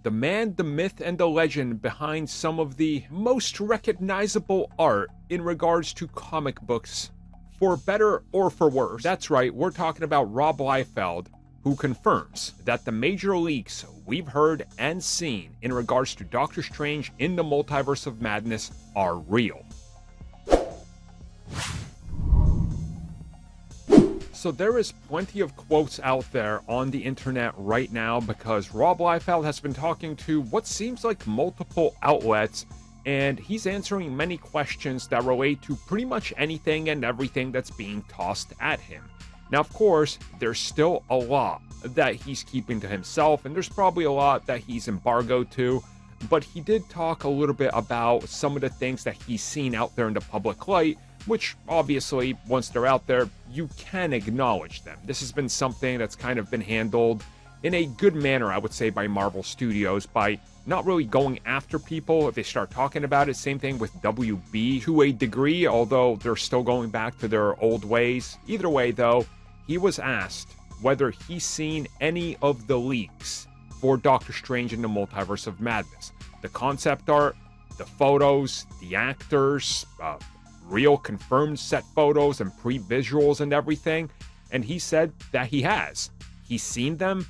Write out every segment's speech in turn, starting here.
the man, the myth, and the legend behind some of the most recognizable art in regards to comic books, for better or for worse. That's right, we're talking about Rob Liefeld, who confirms that the major leaks we've heard and seen in regards to Doctor Strange in the Multiverse of Madness are real. So there is plenty of quotes out there on the internet right now because Rob Liefeld has been talking to what seems like multiple outlets, and he's answering many questions that relate to pretty much anything and everything that's being tossed at him. Now, of course, there's still a lot that he's keeping to himself, and there's probably a lot that he's embargoed to, but he did talk a little bit about some of the things that he's seen out there in the public light, which obviously, once they're out there, you can acknowledge them. This has been something that's kind of been handled in a good manner, I would say, by Marvel Studios, by not really going after people if they start talking about it. Same thing with WB to a degree, although they're still going back to their old ways. Either way, though, he was asked whether he's seen any of the leaks for Doctor Strange in the Multiverse of Madness. The concept art, the photos, the actors, real confirmed set photos and pre-visuals and everything, and he said that he has. He's seen them.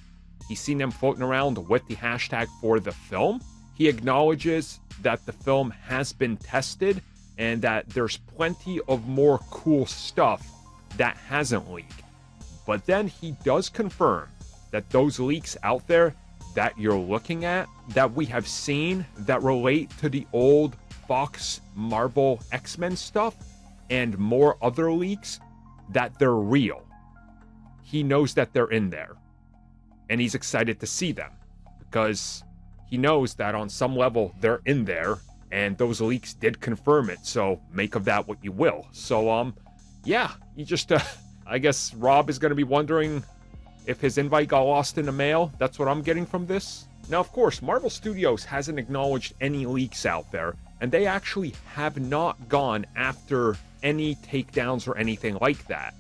He's seen them floating around with the hashtag for the film. He acknowledges that the film has been tested and that there's plenty of more cool stuff that hasn't leaked. But then he does confirm that those leaks out there that you're looking at, that we have seen, that relate to the old Fox, Marvel, X-Men stuff, and more other leaks, that they're real. He knows that they're in there, and he's excited to see them, because he knows that on some level they're in there, and those leaks did confirm it, so make of that what you will. So, yeah, you just, I guess Rob is going to be wondering if his invite got lost in the mail. That's what I'm getting from this. Now, of course, Marvel Studios hasn't acknowledged any leaks out there, and they actually have not gone after any takedowns or anything like that.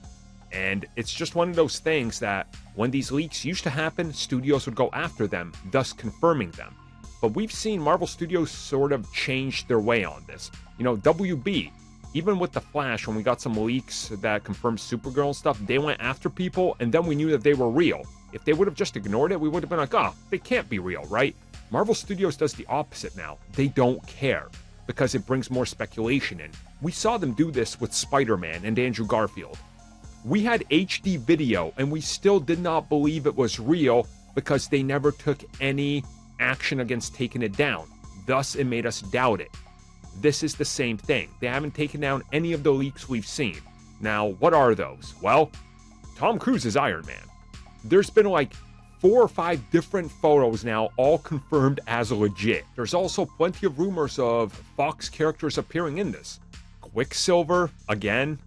And it's just one of those things that when these leaks used to happen, studios would go after them, thus confirming them. But we've seen Marvel Studios sort of change their way on this. You know, WB, even with The Flash, when we got some leaks that confirmed Supergirl and stuff, they went after people, and then we knew that they were real. If they would have just ignored it, we would have been like, oh, they can't be real, right? Marvel Studios does the opposite now. They don't care, because it brings more speculation in. We saw them do this with Spider-Man and Andrew Garfield. We had HD video, and we still did not believe it was real because they never took any action against taking it down. Thus, it made us doubt it. This is the same thing. They haven't taken down any of the leaks we've seen. Now, what are those? Well, Tom Cruise is Iron Man. There's been like 4 or 5 different photos now, all confirmed as legit. There's also plenty of rumors of Fox characters appearing in this. Quicksilver, again,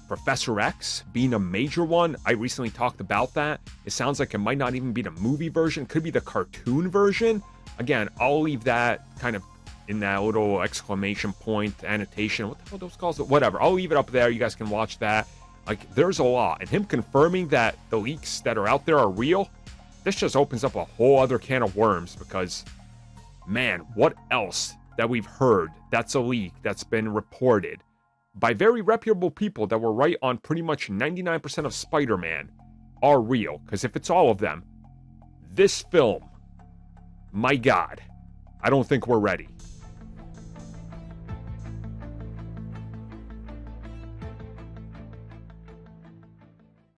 Professor X being a major one. I recently talked about that. It sounds like it might not even be the movie version. It could be the cartoon version. Again, I'll leave that kind of in that little exclamation point annotation. What the hell those calls it? Whatever. I'll leave it up there. You guys can watch that. Like, there's a lot. And him confirming that the leaks that are out there are real, this just opens up a whole other can of worms because, man, what else that we've heard that's a leak that's been reported by very reputable people that were right on pretty much 99% of Spider-Man are real. Because if it's all of them, this film, my God, I don't think we're ready.